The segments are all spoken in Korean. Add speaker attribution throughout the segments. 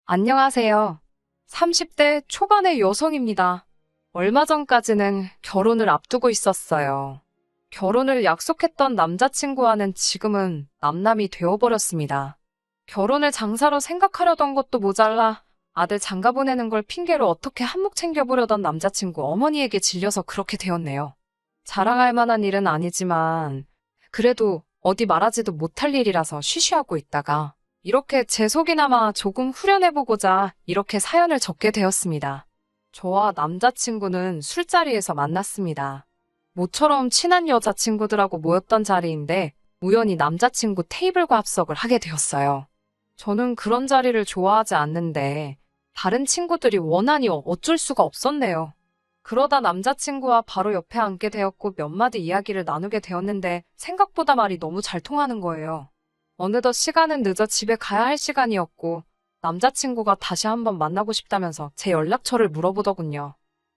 Speaker 1: 안녕하세요. 30대 초반의 여성입니다. 얼마 전까지는 결혼을 앞두고 있었어요. 결혼을 약속했던 남자친구와는 지금은 남남이 되어버렸습니다. 결혼을 장사로 생각하려던 것도 모자라 아들 장가 보내는 걸 핑계로 어떻게 한몫 챙겨보려던 남자친구 어머니에게 질려서 그렇게 되었네요. 자랑할 만한 일은 아니지만 그래도 어디 말하지도 못할 일이라서 쉬쉬하고 있다가 이렇게 제 속이나마 조금 후련해보고자 이렇게 사연을 적게 되었습니다. 저와 남자친구는 술자리에서 만났습니다. 모처럼 친한 여자친구들하고 모였던 자리인데 우연히 남자친구 테이블과 합석을 하게 되었어요. 저는 그런 자리를 좋아하지 않는데 다른 친구들이 원하니 어쩔 수가 없었네요. 그러다 남자친구와 바로 옆에 앉게 되었고 몇 마디 이야기를 나누게 되었는데 생각보다 말이 너무 잘 통하는 거예요. 어느덧 시간은 늦어 집에 가야 할 시간이었고 남자친구가 다시 한번 만나고 싶다면서 제 연락처를 물어보더군요.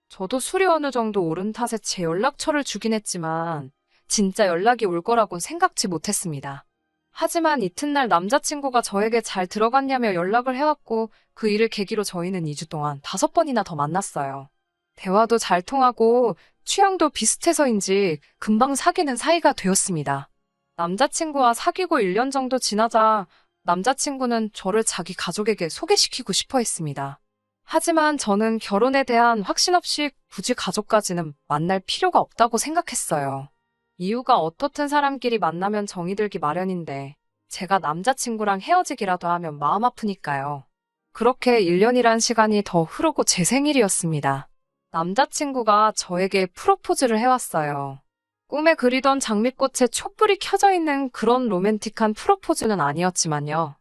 Speaker 1: 저도 술이 어느 정도 오른 탓에 제 연락처를 주긴 했지만 진짜 연락이 올 거라곤 생각지 못했습니다. 하지만 이튿날 남자친구가 저에게 잘 들어갔냐며 연락을 해왔고 그 일을 계기로 저희는 2주 동안 5번이나 더 만났어요. 대화도 잘 통하고 취향도 비슷해서인지 금방 사귀는 사이가 되었습니다. 남자친구와 사귀고 1년 정도 지나자 남자친구는 저를 자기 가족에게 소개시키고 싶어 했습니다. 하지만 저는 결혼에 대한 확신 없이 굳이 가족까지는 만날 필요가 없다고 생각했어요. 이유가 어떻든 사람끼리 만나면 정이 들기 마련인데 제가 남자친구랑 헤어지기라도 하면 마음 아프니까요. 그렇게 1년이란 시간이 더 흐르고 제 생일이었습니다. 남자친구가 저에게 프로포즈를 해왔어요. 꿈에 그리던 장미꽃에 촛불이 켜져 있는 그런 로맨틱한 프로포즈는 아니었지만요.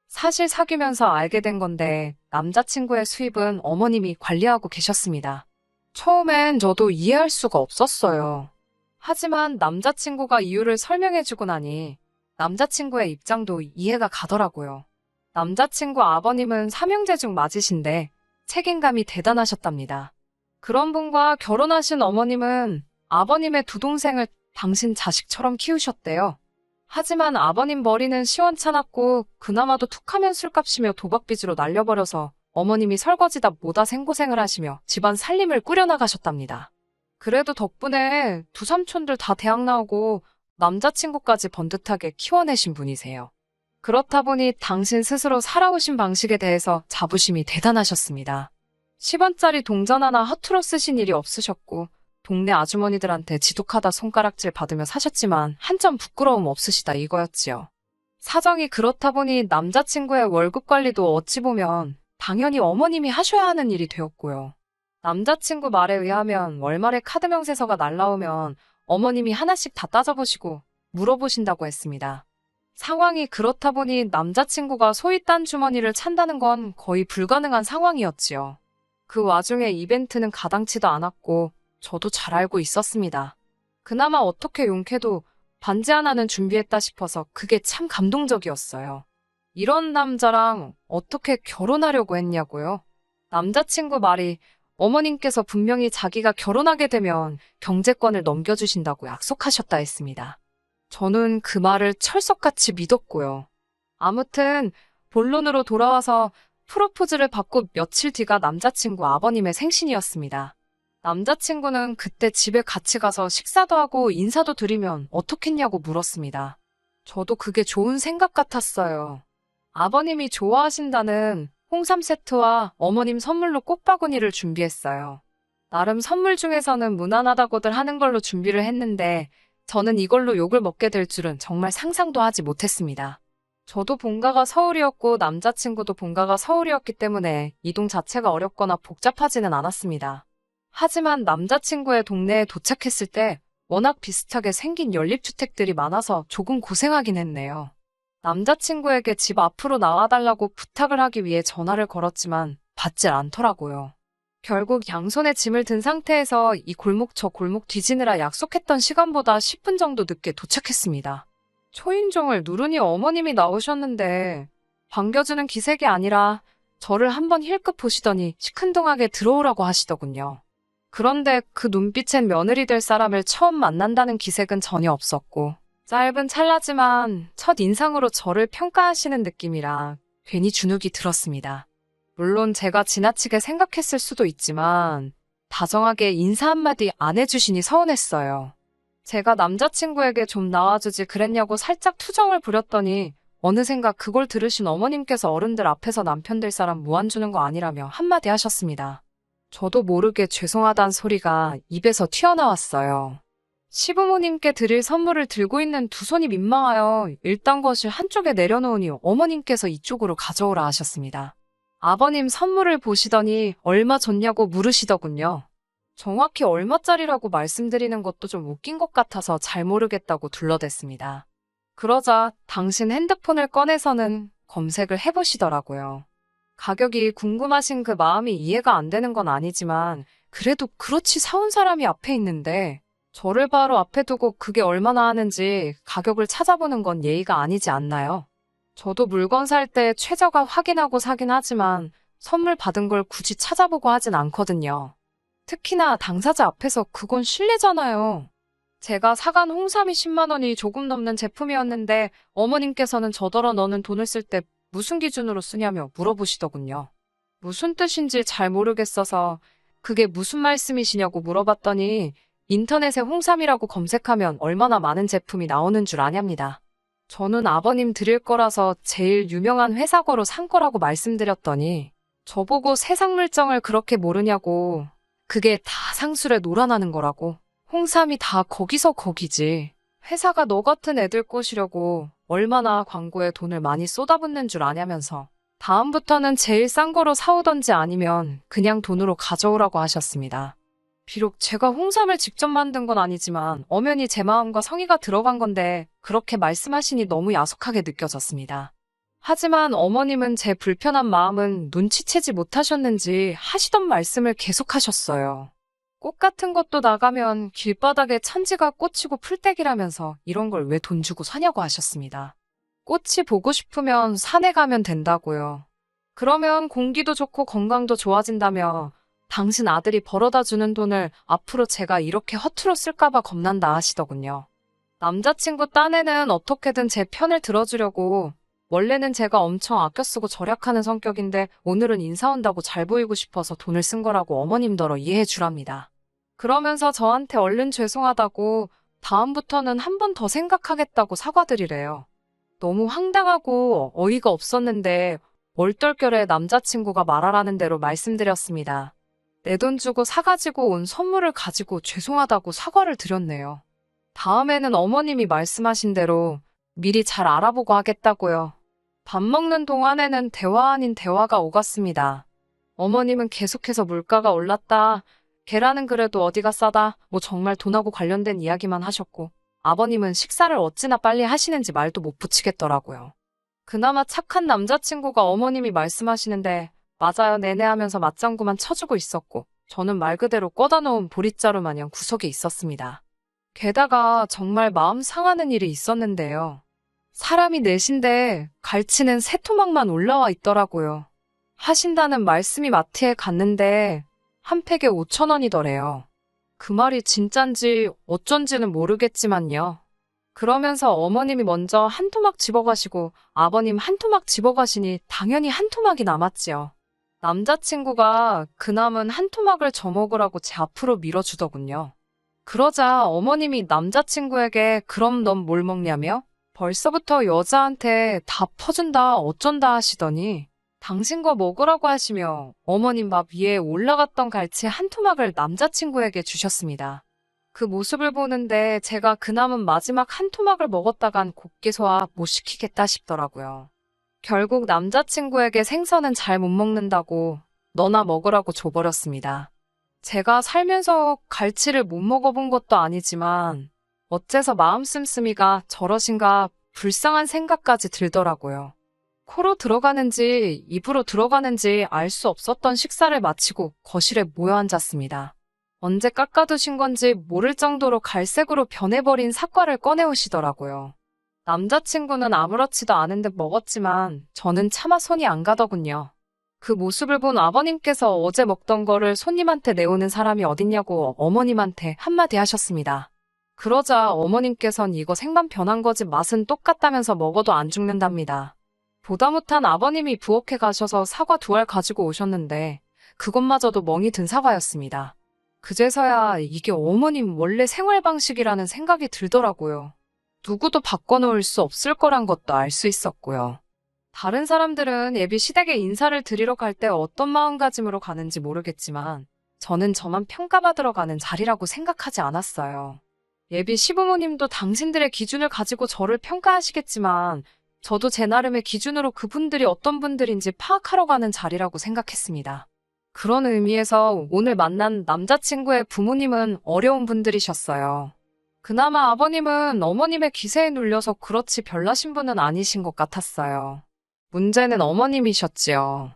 Speaker 1: 사실 사귀면서 알게 된 건데 남자친구의 수입은 어머님이 관리하고 계셨습니다. 처음엔 저도 이해할 수가 없었어요. 하지만 남자친구가 이유를 설명해주고 나니 남자친구의 입장도 이해가 가더라고요. 남자친구 아버님은 삼형제 중 맞으신데 책임감이 대단하셨답니다. 그런 분과 결혼하신 어머님은 아버님의 두 동생을 당신 자식처럼 키우셨대요. 하지만 아버님 머리는 시원찮았고 그나마도 툭하면 술값이며 도박빚으로 날려버려서 어머님이 설거지다 뭐다 생고생을 하시며 집안 살림을 꾸려나가셨답니다. 그래도 덕분에 두 삼촌들 다 대학 나오고 남자친구까지 번듯하게 키워내신 분이세요. 그렇다 보니 당신 스스로 살아오신 방식에 대해서 자부심이 대단하셨습니다. 10원짜리 동전 하나 허투루 쓰신 일이 없으셨고 동네 아주머니들한테 지독하다 손가락질 받으며 사셨지만 한 점 부끄러움 없으시다 이거였지요. 사정이 그렇다 보니 남자친구의 월급 관리도 어찌 보면 당연히 어머님이 하셔야 하는 일이 되었고요. 남자친구 말에 의하면 월말에 카드 명세서가 날라오면 어머님이 하나씩 다 따져보시고 물어보신다고 했습니다. 상황이 그렇다 보니 남자친구가 소위 딴 주머니를 찬다는 건 거의 불가능한 상황이었지요. 그 와중에 이벤트는 가당치도 않았고 저도 잘 알고 있었습니다. 그나마 어떻게 용케도 반지 하나는 준비했다 싶어서 그게 참 감동적이었어요. 이런 남자랑 어떻게 결혼하려고 했냐고요? 남자친구 말이 어머님께서 분명히 자기가 결혼하게 되면 경제권을 넘겨주신다고 약속하셨다 했습니다. 저는 그 말을 철석같이 믿었고요. 아무튼 본론으로 돌아와서 프로포즈를 받고 며칠 뒤가 남자친구 아버님의 생신이었습니다. 남자친구는 그때 집에 같이 가서 식사도 하고 인사도 드리면 어떻겠냐고 물었습니다. 저도 그게 좋은 생각 같았어요. 아버님이 좋아하신다는 홍삼 세트와 어머님 선물로 꽃바구니를 준비했어요. 나름 선물 중에서는 무난하다고들 하는 걸로 준비를 했는데 저는 이걸로 욕을 먹게 될 줄은 정말 상상도 하지 못했습니다. 저도 본가가 서울이었고 남자친구도 본가가 서울이었기 때문에 이동 자체가 어렵거나 복잡하지는 않았습니다. 하지만 남자친구의 동네에 도착했을 때 워낙 비슷하게 생긴 연립주택들이 많아서 조금 고생하긴 했네요. 남자친구에게 집 앞으로 나와달라고 부탁을 하기 위해 전화를 걸었지만 받질 않더라고요. 결국 양손에 짐을 든 상태에서 이 골목 저 골목 뒤지느라 약속했던 시간보다 10분 정도 늦게 도착했습니다. 초인종을 누르니 어머님이 나오셨는데 반겨주는 기색이 아니라 저를 한번 힐끗 보시더니 시큰둥하게 들어오라고 하시더군요. 그런데 그 눈빛엔 며느리 될 사람을 처음 만난다는 기색은 전혀 없었고 짧은 찰나지만 첫 인상으로 저를 평가하시는 느낌이라 괜히 주눅이 들었습니다. 물론 제가 지나치게 생각했을 수도 있지만 다정하게 인사 한마디 안 해주시니 서운했어요. 제가 남자친구에게 좀 나와주지 그랬냐고 살짝 투정을 부렸더니 어느샌가 그걸 들으신 어머님께서 어른들 앞에서 남편 될 사람 무안 주는 거 아니라며 한마디 하셨습니다. 저도 모르게 죄송하단 소리가 입에서 튀어나왔어요. 시부모님께 드릴 선물을 들고 있는 두 손이 민망하여 일단 것을 한쪽에 내려놓으니 어머님께서 이쪽으로 가져오라 하셨습니다. 아버님 선물을 보시더니 얼마 줬냐고 물으시더군요. 정확히 얼마짜리라고 말씀드리는 것도 좀 웃긴 것 같아서 잘 모르겠다고 둘러댔습니다. 그러자 당신 핸드폰을 꺼내서는 검색을 해보시더라고요. 가격이 궁금하신 그 마음이 이해가 안 되는 건 아니지만 그래도 그렇지 사온 사람이 앞에 있는데 저를 바로 앞에 두고 그게 얼마나 하는지 가격을 찾아보는 건 예의가 아니지 않나요? 저도 물건 살 때 최저가 확인하고 사긴 하지만 선물 받은 걸 굳이 찾아보고 하진 않거든요. 특히나 당사자 앞에서 그건 실례잖아요. 제가 사간 홍삼이 10만 원이 조금 넘는 제품이었는데 어머님께서는 저더러 너는 돈을 쓸 때 무슨 기준으로 쓰냐며 물어보시더군요. 무슨 뜻인지 잘 모르겠어서 그게 무슨 말씀이시냐고 물어봤더니 인터넷에 홍삼이라고 검색하면 얼마나 많은 제품이 나오는 줄 아냐입니다. 저는 아버님 드릴 거라서 제일 유명한 회사 거로 산 거라고 말씀드렸더니 저보고 세상 물정을 그렇게 모르냐고 그게 다 상술에 놀아나는 거라고 홍삼이 다 거기서 거기지 회사가 너 같은 애들 꼬시려고 얼마나 광고에 돈을 많이 쏟아붓는 줄 아냐면서 다음부터는 제일 싼 거로 사오던지 아니면 그냥 돈으로 가져오라고 하셨습니다. 비록 제가 홍삼을 직접 만든 건 아니지만 엄연히 제 마음과 성의가 들어간 건데 그렇게 말씀하시니 너무 야속하게 느껴졌습니다. 하지만 어머님은 제 불편한 마음은 눈치채지 못하셨는지 하시던 말씀을 계속하셨어요. 꽃 같은 것도 나가면 길바닥에 천지가 꽂히고 풀떼기라면서 이런 걸 왜 돈 주고 사냐고 하셨습니다. 꽃이 보고 싶으면 산에 가면 된다고요. 그러면 공기도 좋고 건강도 좋아진다며 당신 아들이 벌어다 주는 돈을 앞으로 제가 이렇게 허투루 쓸까봐 겁난다 하시더군요. 남자친구 딴에는 어떻게든 제 편을 들어주려고 원래는 제가 엄청 아껴 쓰고 절약하는 성격인데 오늘은 인사 온다고 잘 보이고 싶어서 돈을 쓴 거라고 어머님더러 이해해 주랍니다. 그러면서 저한테 얼른 죄송하다고 다음부터는 한 번 더 생각하겠다고 사과드리래요. 너무 황당하고 어이가 없었는데 얼떨결에 남자친구가 말하라는 대로 말씀드렸습니다. 내 돈 주고 사가지고 온 선물을 가지고 죄송하다고 사과를 드렸네요. 다음에는 어머님이 말씀하신 대로 미리 잘 알아보고 하겠다고요. 밥 먹는 동안에는 대화 아닌 대화가 오갔습니다. 어머님은 계속해서 물가가 올랐다. 계란은 그래도 어디가 싸다. 뭐 정말 돈하고 관련된 이야기만 하셨고 아버님은 식사를 어찌나 빨리 하시는지 말도 못 붙이겠더라고요. 그나마 착한 남자친구가 어머님이 말씀하시는데 맞아요 네네 하면서 맞장구만 쳐주고 있었고 저는 말 그대로 꺼다 놓은 보릿자루 마냥 구석에 있었습니다. 게다가 정말 마음 상하는 일이 있었는데요. 사람이 넷인데 갈치는 세 토막만 올라와 있더라고요. 하신다는 말씀이 마트에 갔는데 한 팩에 5,000원이더래요. 그 말이 진짠지 어쩐지는 모르겠지만요. 그러면서 어머님이 먼저 한 토막 집어가시고 아버님 한 토막 집어가시니 당연히 한 토막이 남았지요. 남자친구가 그 남은 한 토막을 저먹으라고 제 앞으로 밀어주더군요. 그러자 어머님이 남자친구에게 그럼 넌 뭘 먹냐며 벌써부터 여자한테 다 퍼준다 어쩐다 하시더니 당신 거 먹으라고 하시며 어머님 밥 위에 올라갔던 갈치 한 토막을 남자친구에게 주셨습니다. 그 모습을 보는데 제가 그 남은 마지막 한 토막을 먹었다간 곱게 소화 못 시키겠다 싶더라고요. 결국 남자친구에게 생선은 잘 못 먹는다고 너나 먹으라고 줘버렸습니다. 제가 살면서 갈치를 못 먹어본 것도 아니지만 어째서 마음 씀씀이가 저러신가 불쌍한 생각까지 들더라고요. 코로 들어가는지 입으로 들어가는지 알 수 없었던 식사를 마치고 거실에 모여 앉았습니다. 언제 깎아두신 건지 모를 정도로 갈색으로 변해버린 사과를 꺼내오시더라고요. 남자친구는 아무렇지도 않은 듯 먹었지만 저는 차마 손이 안 가더군요. 그 모습을 본 아버님께서 어제 먹던 거를 손님한테 내오는 사람이 어딨냐고 어머님한테 한마디 하셨습니다. 그러자 어머님께선 이거 생만 변한 거지 맛은 똑같다면서 먹어도 안 죽는답니다. 보다 못한 아버님이 부엌에 가셔서 사과 2알 가지고 오셨는데 그것마저도 멍이 든 사과였습니다. 그제서야 이게 어머님 원래 생활 방식이라는 생각이 들더라고요. 누구도 바꿔놓을 수 없을 거란 것도 알 수 있었고요. 다른 사람들은 예비 시댁에 인사를 드리러 갈 때 어떤 마음가짐으로 가는지 모르겠지만 저는 저만 평가받으러 가는 자리라고 생각하지 않았어요. 예비 시부모님도 당신들의 기준을 가지고 저를 평가하시겠지만 저도 제 나름의 기준으로 그분들이 어떤 분들인지 파악하러 가는 자리라고 생각했습니다. 그런 의미에서 오늘 만난 남자친구의 부모님은 어려운 분들이셨어요. 그나마 아버님은 어머님의 기세에 눌려서 그렇지 별나신 분은 아니신 것 같았어요. 문제는 어머님이셨지요.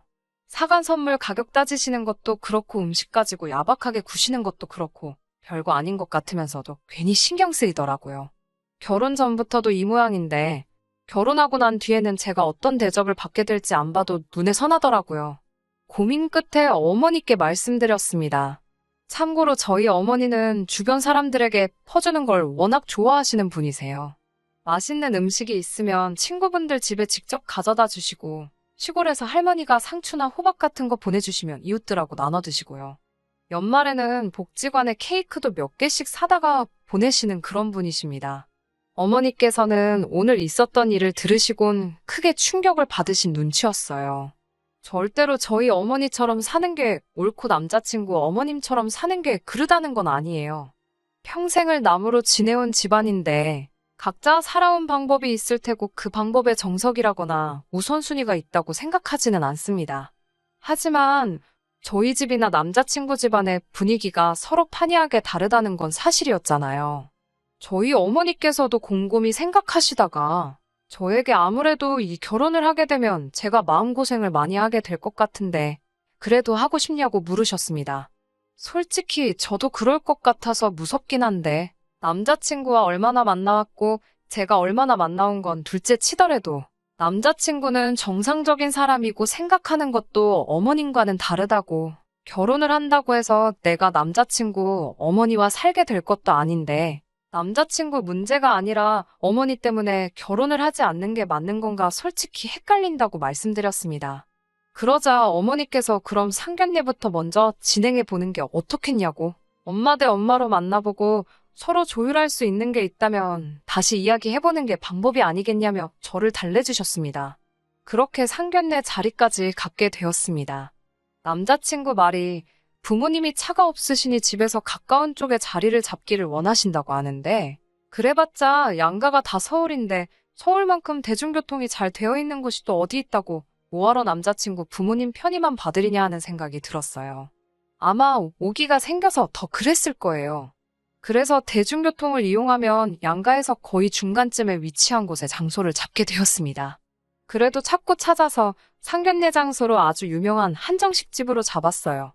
Speaker 1: 사간 선물 가격 따지시는 것도 그렇고 음식 가지고 야박하게 구시는 것도 그렇고 별거 아닌 것 같으면서도 괜히 신경 쓰이더라고요. 결혼 전부터도 이 모양인데 결혼하고 난 뒤에는 제가 어떤 대접을 받게 될지 안 봐도 눈에 선하더라고요. 고민 끝에 어머니께 말씀드렸습니다. 참고로 저희 어머니는 주변 사람들에게 퍼주는 걸 워낙 좋아하시는 분이세요. 맛있는 음식이 있으면 친구분들 집에 직접 가져다 주시고 시골에서 할머니가 상추나 호박 같은 거 보내주시면 이웃들하고 나눠 드시고요. 연말에는 복지관에 케이크도 몇 개씩 사다가 보내시는 그런 분이십니다. 어머니께서는 오늘 있었던 일을 들으시곤 크게 충격을 받으신 눈치였어요. 절대로 저희 어머니처럼 사는 게 옳고 남자친구 어머님처럼 사는 게 그르다는 건 아니에요. 평생을 남으로 지내온 집안인데 각자 살아온 방법이 있을 테고 그 방법에 정석이라거나 우선순위가 있다고 생각하지는 않습니다. 하지만 저희 집이나 남자친구 집안의 분위기가 서로 판이하게 다르다는 건 사실이었잖아요. 저희 어머니께서도 곰곰이 생각하시다가 저에게 아무래도 이 결혼을 하게 되면 제가 마음고생을 많이 하게 될 것 같은데 그래도 하고 싶냐고 물으셨습니다. 솔직히 저도 그럴 것 같아서 무섭긴 한데 남자친구와 얼마나 만나왔고 제가 얼마나 만나온 건 둘째 치더라도 남자친구는 정상적인 사람이고 생각하는 것도 어머님과는 다르다고 결혼을 한다고 해서 내가 남자친구 어머니와 살게 될 것도 아닌데 남자친구 문제가 아니라 어머니 때문에 결혼을 하지 않는 게 맞는 건가 솔직히 헷갈린다고 말씀드렸습니다. 그러자 어머니께서 그럼 상견례부터 먼저 진행해 보는 게 어떻겠냐고 엄마 대 엄마로 만나보고 서로 조율할 수 있는 게 있다면 다시 이야기해보는 게 방법이 아니겠냐며 저를 달래주셨습니다. 그렇게 상견례 자리까지 갖게 되었습니다. 남자친구 말이 부모님이 차가 없으시니 집에서 가까운 쪽에 자리를 잡기를 원하신다고 하는데 그래봤자 양가가 다 서울인데 서울만큼 대중교통이 잘 되어 있는 곳이 또 어디 있다고 뭐하러 남자친구 부모님 편의만 받으리냐 하는 생각이 들었어요. 아마 오기가 생겨서 더 그랬을 거예요. 그래서 대중교통을 이용하면 양가에서 거의 중간쯤에 위치한 곳에 장소를 잡게 되었습니다. 그래도 찾고 찾아서 상견례 장소로 아주 유명한 한정식집으로 잡았어요.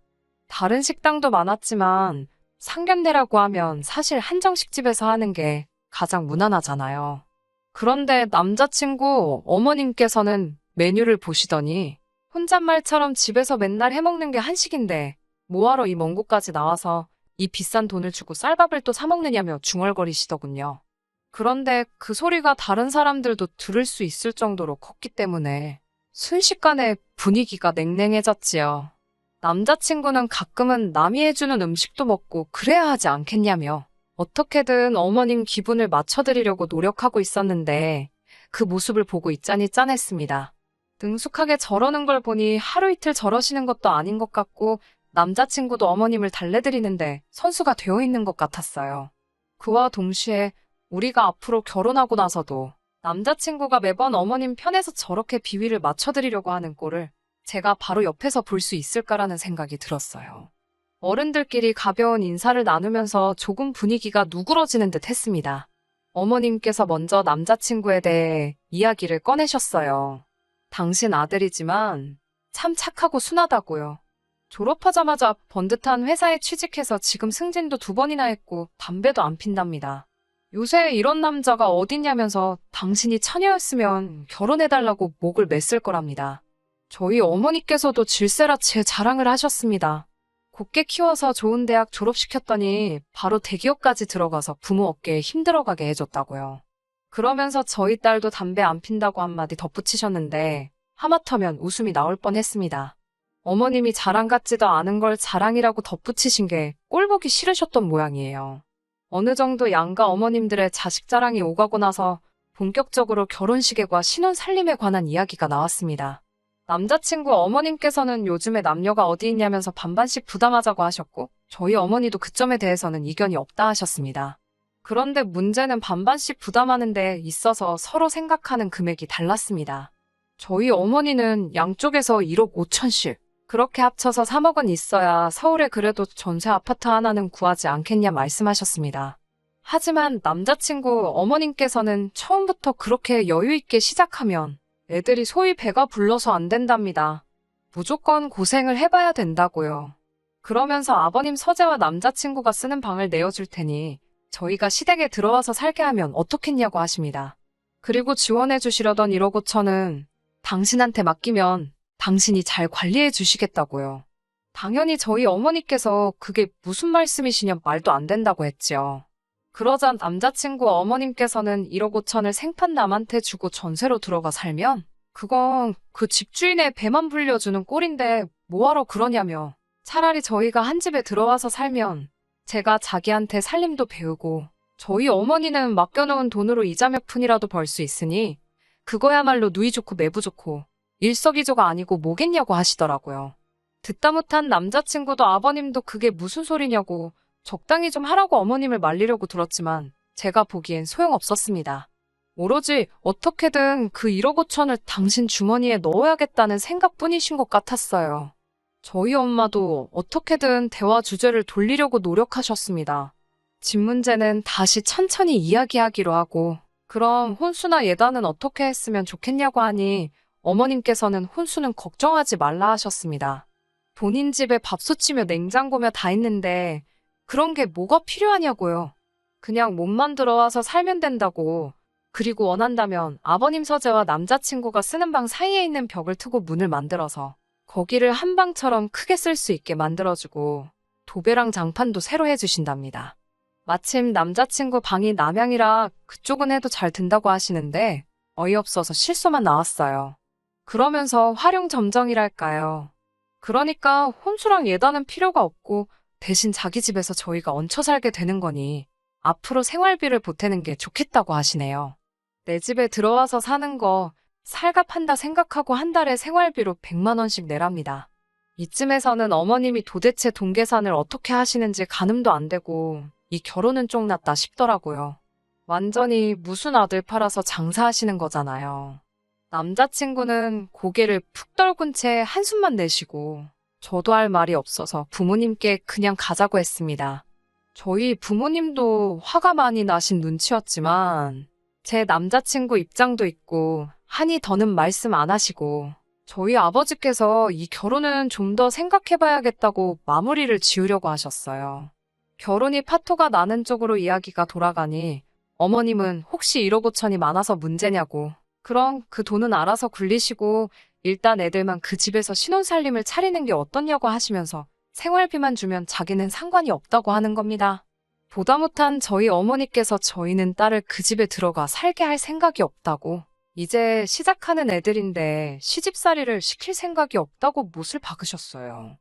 Speaker 1: 다른 식당도 많았지만 상견례라고 하면 사실 한정식집에서 하는 게 가장 무난하잖아요. 그런데 남자친구 어머님께서는 메뉴를 보시더니 혼잣말처럼 집에서 맨날 해먹는 게 한식인데 뭐하러 이 먼 곳까지 나와서 이 비싼 돈을 주고 쌀밥을 또 사 먹느냐며 중얼거리시더군요. 그런데 그 소리가 다른 사람들도 들을 수 있을 정도로 컸기 때문에 순식간에 분위기가 냉랭해졌지요. 남자친구는 가끔은 남이 해주는 음식도 먹고 그래야 하지 않겠냐며 어떻게든 어머님 기분을 맞춰드리려고 노력하고 있었는데 그 모습을 보고 있자니 짠했습니다. 능숙하게 저러는 걸 보니 하루 이틀 저러시는 것도 아닌 것 같고 남자친구도 어머님을 달래드리는데 선수가 되어 있는 것 같았어요. 그와 동시에 우리가 앞으로 결혼하고 나서도 남자친구가 매번 어머님 편에서 저렇게 비위를 맞춰드리려고 하는 꼴을 제가 바로 옆에서 볼 수 있을까라는 생각이 들었어요. 어른들끼리 가벼운 인사를 나누면서 조금 분위기가 누그러지는 듯 했습니다. 어머님께서 먼저 남자친구에 대해 이야기를 꺼내셨어요. 당신 아들이지만 참 착하고 순하다고요. 졸업하자마자 번듯한 회사에 취직해서 지금 승진도 2번이나 했고 담배도 안 핀답니다. 요새 이런 남자가 어딨냐면서 당신이 처녀였으면 결혼해달라고 목을 맸을 거랍니다. 저희 어머니께서도 질세라 제 자랑을 하셨습니다. 곱게 키워서 좋은 대학 졸업시켰더니 바로 대기업까지 들어가서 부모 어깨에 힘들어가게 해줬다고요. 그러면서 저희 딸도 담배 안 핀다고 한마디 덧붙이셨는데 하마터면 웃음이 나올 뻔했습니다. 어머님이 자랑 같지도 않은 걸 자랑이라고 덧붙이신 게 꼴보기 싫으셨던 모양이에요. 어느 정도 양가 어머님들의 자식 자랑이 오가고 나서 본격적으로 결혼식에과 신혼 살림에 관한 이야기가 나왔습니다. 남자친구 어머님께서는 요즘에 남녀가 어디 있냐면서 반반씩 부담하자고 하셨고 저희 어머니도 그 점에 대해서는 이견이 없다 하셨습니다. 그런데 문제는 반반씩 부담하는 데 있어서 서로 생각하는 금액이 달랐습니다. 저희 어머니는 양쪽에서 1억 5천씩 그렇게 합쳐서 3억은 있어야 서울에 그래도 전세 아파트 하나는 구하지 않겠냐 말씀하셨습니다. 하지만 남자친구 어머님께서는 처음부터 그렇게 여유 있게 시작하면 애들이 소위 배가 불러서 안 된답니다. 무조건 고생을 해봐야 된다고요. 그러면서 아버님 서재와 남자친구가 쓰는 방을 내어줄 테니 저희가 시댁에 들어와서 살게 하면 어떻겠냐고 하십니다. 그리고 지원해 주시려던 1억 5천은 당신한테 맡기면 당신이 잘 관리해 주시겠다고요. 당연히 저희 어머니께서 그게 무슨 말씀이시냐 말도 안 된다고 했지요. 그러자 남자친구 어머님께서는 1억 5천을 생판 남한테 주고 전세로 들어가 살면 그건 그 집주인의 배만 불려주는 꼴인데 뭐하러 그러냐며 차라리 저희가 한 집에 들어와서 살면 제가 자기한테 살림도 배우고 저희 어머니는 맡겨놓은 돈으로 이자 몇 푼이라도 벌 수 있으니 그거야말로 누이 좋고 매부 좋고 일석이조가 아니고 뭐겠냐고 하시더라고요. 듣다 못한 남자친구도 아버님도 그게 무슨 소리냐고 적당히 좀 하라고 어머님을 말리려고 들었지만 제가 보기엔 소용없었습니다. 오로지 어떻게든 그 1억 5천을 당신 주머니에 넣어야겠다는 생각뿐이신 것 같았어요. 저희 엄마도 어떻게든 대화 주제를 돌리려고 노력하셨습니다. 집 문제는 다시 천천히 이야기하기로 하고 그럼 혼수나 예단은 어떻게 했으면 좋겠냐고 하니 어머님께서는 혼수는 걱정하지 말라 하셨습니다. 본인 집에 밥솥이며 냉장고며 다 있는데 그런 게 뭐가 필요하냐고요. 그냥 몸만 들어와서 살면 된다고. 그리고 원한다면 아버님 서재와 남자친구가 쓰는 방 사이에 있는 벽을 트고 문을 만들어서 거기를 한 방처럼 크게 쓸 수 있게 만들어주고 도배랑 장판도 새로 해주신답니다. 마침 남자친구 방이 남향이라 그쪽은 해도 잘 든다고 하시는데 어이없어서 실소만 나왔어요. 그러면서 활용점정이랄까요. 그러니까 혼수랑 예단은 필요가 없고 대신 자기 집에서 저희가 얹혀 살게 되는 거니 앞으로 생활비를 보태는 게 좋겠다고 하시네요. 내 집에 들어와서 사는 거 살갑한다 생각하고 한 달에 생활비로 100만 원씩 내랍니다. 이쯤에서는 어머님이 도대체 돈 계산을 어떻게 하시는지 가늠도 안 되고 이 결혼은 쫑났다 싶더라고요. 완전히 무슨 아들 팔아서 장사하시는 거잖아요. 남자친구는 고개를 푹 떨군 채 한숨만 내쉬고 저도 할 말이 없어서 부모님께 그냥 가자고 했습니다. 저희 부모님도 화가 많이 나신 눈치였지만 제 남자친구 입장도 있고 하니 더는 말씀 안 하시고 저희 아버지께서 이 결혼은 좀 더 생각해봐야겠다고 마무리를 지으려고 하셨어요. 결혼이 파토가 나는 쪽으로 이야기가 돌아가니 어머님은 혹시 1억 5천이 많아서 문제냐고 그럼 그 돈은 알아서 굴리시고 일단 애들만 그 집에서 신혼살림을 차리는 게 어떻냐고 하시면서 생활비만 주면 자기는 상관이 없다고 하는 겁니다. 보다 못한 저희 어머니께서 저희는 딸을 그 집에 들어가 살게 할 생각이 없다고 이제 시작하는 애들인데 시집살이를 시킬 생각이 없다고 못을 박으셨어요.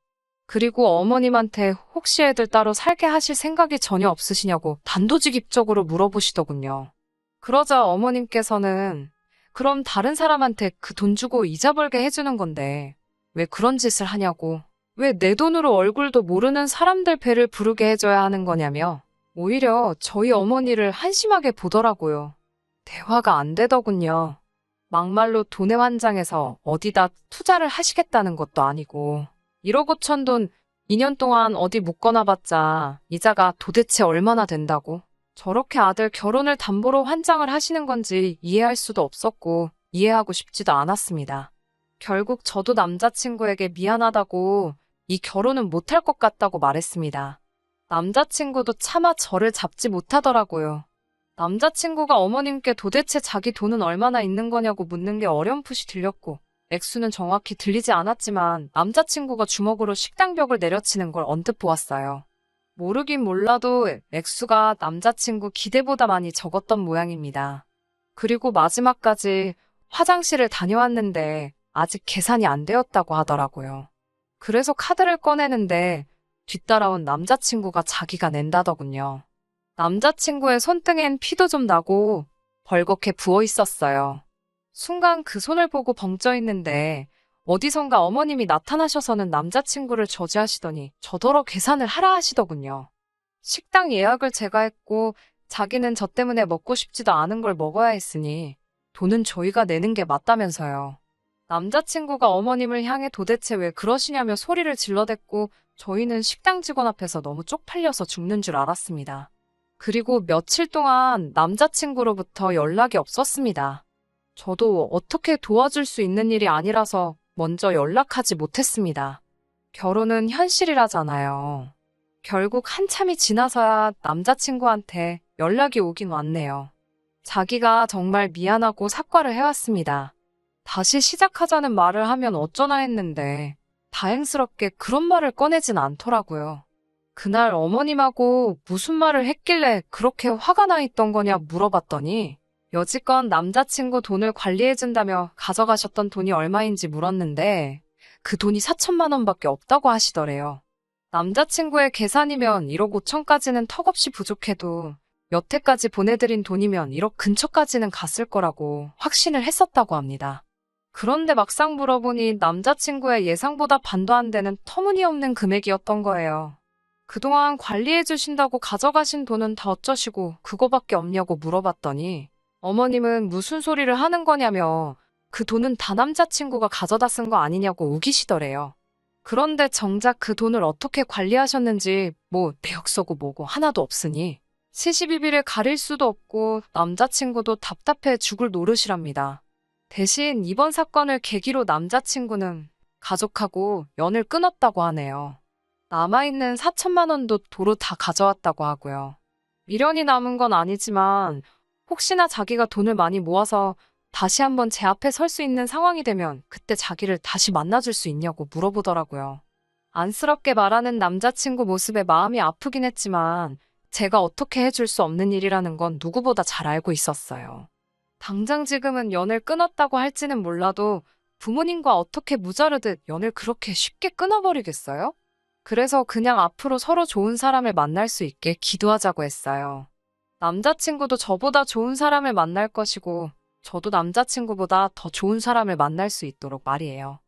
Speaker 1: 그리고 어머님한테 혹시 애들 따로 살게 하실 생각이 전혀 없으시냐고 단도직입적으로 물어보시더군요. 그러자 어머님께서는 그럼 다른 사람한테 그 돈 주고 이자 벌게 해주는 건데 왜 그런 짓을 하냐고 왜 내 돈으로 얼굴도 모르는 사람들 배를 부르게 해줘야 하는 거냐며 오히려 저희 어머니를 한심하게 보더라고요. 대화가 안 되더군요. 막말로 돈에 환장해서 어디다 투자를 하시겠다는 것도 아니고 1억 5천 돈 2년 동안 어디 묶어놔봤자 이자가 도대체 얼마나 된다고 저렇게 아들 결혼을 담보로 환장을 하시는 건지 이해할 수도 없었고 이해하고 싶지도 않았습니다. 결국 저도 남자친구에게 미안하다고 이 결혼은 못할 것 같다고 말했습니다. 남자친구도 차마 저를 잡지 못하더라고요. 남자친구가 어머님께 도대체 자기 돈은 얼마나 있는 거냐고 묻는 게 어렴풋이 들렸고 액수는 정확히 들리지 않았지만 남자친구가 주먹으로 식당 벽을 내려치는 걸 언뜻 보았어요. 모르긴 몰라도 액수가 남자친구 기대보다 많이 적었던 모양입니다. 그리고 마지막까지 화장실을 다녀왔는데 아직 계산이 안 되었다고 하더라고요. 그래서 카드를 꺼내는데 뒤따라온 남자친구가 자기가 낸다더군요. 남자친구의 손등엔 피도 좀 나고 벌겋게 부어 있었어요. 순간 그 손을 보고 벙쪄 있는데 어디선가 어머님이 나타나셔서는 남자친구를 저지하시더니 저더러 계산을 하라 하시더군요. 식당 예약을 제가 했고 자기는 저 때문에 먹고 싶지도 않은 걸 먹어야 했으니 돈은 저희가 내는 게 맞다면서요. 남자친구가 어머님을 향해 도대체 왜 그러시냐며 소리를 질러댔고 저희는 식당 직원 앞에서 너무 쪽팔려서 죽는 줄 알았습니다. 그리고 며칠 동안 남자친구로부터 연락이 없었습니다. 저도 어떻게 도와줄 수 있는 일이 아니라서 먼저 연락하지 못했습니다. 결혼은 현실이라잖아요. 결국 한참이 지나서야 남자친구한테 연락이 오긴 왔네요. 자기가 정말 미안하고 사과를 해왔습니다. 다시 시작하자는 말을 하면 어쩌나 했는데 다행스럽게 그런 말을 꺼내진 않더라고요. 그날 어머님하고 무슨 말을 했길래 그렇게 화가 나 있던 거냐 물어봤더니 여지껏 남자친구 돈을 관리해준다며 가져가셨던 돈이 얼마인지 물었는데 그 돈이 4천만 원밖에 없다고 하시더래요. 남자친구의 계산이면 1억 5천까지는 턱없이 부족해도 여태까지 보내드린 돈이면 1억 근처까지는 갔을 거라고 확신을 했었다고 합니다. 그런데 막상 물어보니 남자친구의 예상보다 반도 안 되는 터무니없는 금액이었던 거예요. 그동안 관리해주신다고 가져가신 돈은 다 어쩌시고 그거밖에 없냐고 물어봤더니 어머님은 무슨 소리를 하는 거냐며 그 돈은 다 남자친구가 가져다 쓴 거 아니냐고 우기시더래요. 그런데 정작 그 돈을 어떻게 관리하셨는지 뭐 내역서고 뭐고 하나도 없으니 시시비비를 가릴 수도 없고 남자친구도 답답해 죽을 노릇이랍니다. 대신 이번 사건을 계기로 남자친구는 가족하고 연을 끊었다고 하네요. 남아있는 4천만 원도 도로 다 가져왔다고 하고요. 미련이 남은 건 아니지만 혹시나 자기가 돈을 많이 모아서 다시 한번 제 앞에 설 수 있는 상황이 되면 그때 자기를 다시 만나줄 수 있냐고 물어보더라고요. 안쓰럽게 말하는 남자친구 모습에 마음이 아프긴 했지만 제가 어떻게 해줄 수 없는 일이라는 건 누구보다 잘 알고 있었어요. 당장 지금은 연을 끊었다고 할지는 몰라도 부모님과 어떻게 무자르듯 연을 그렇게 쉽게 끊어버리겠어요? 그래서 그냥 앞으로 서로 좋은 사람을 만날 수 있게 기도하자고 했어요. 남자친구도 저보다 좋은 사람을 만날 것이고 저도 남자친구보다 더 좋은 사람을 만날 수 있도록 말이에요.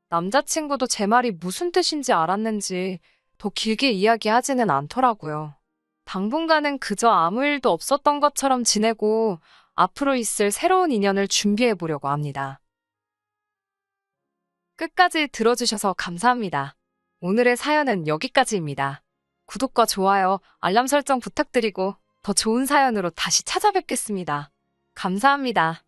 Speaker 1: 남자친구도 제 말이 무슨 뜻인지 알았는지 더 길게 이야기하지는 않더라고요. 당분간은 그저 아무 일도 없었던 것처럼 지내고 앞으로 있을 새로운 인연을 준비해 보려고 합니다. 끝까지 들어주셔서 감사합니다. 오늘의 사연은 여기까지입니다. 구독과 좋아요, 알람 설정 부탁드리고 더 좋은 사연으로 다시 찾아뵙겠습니다. 감사합니다.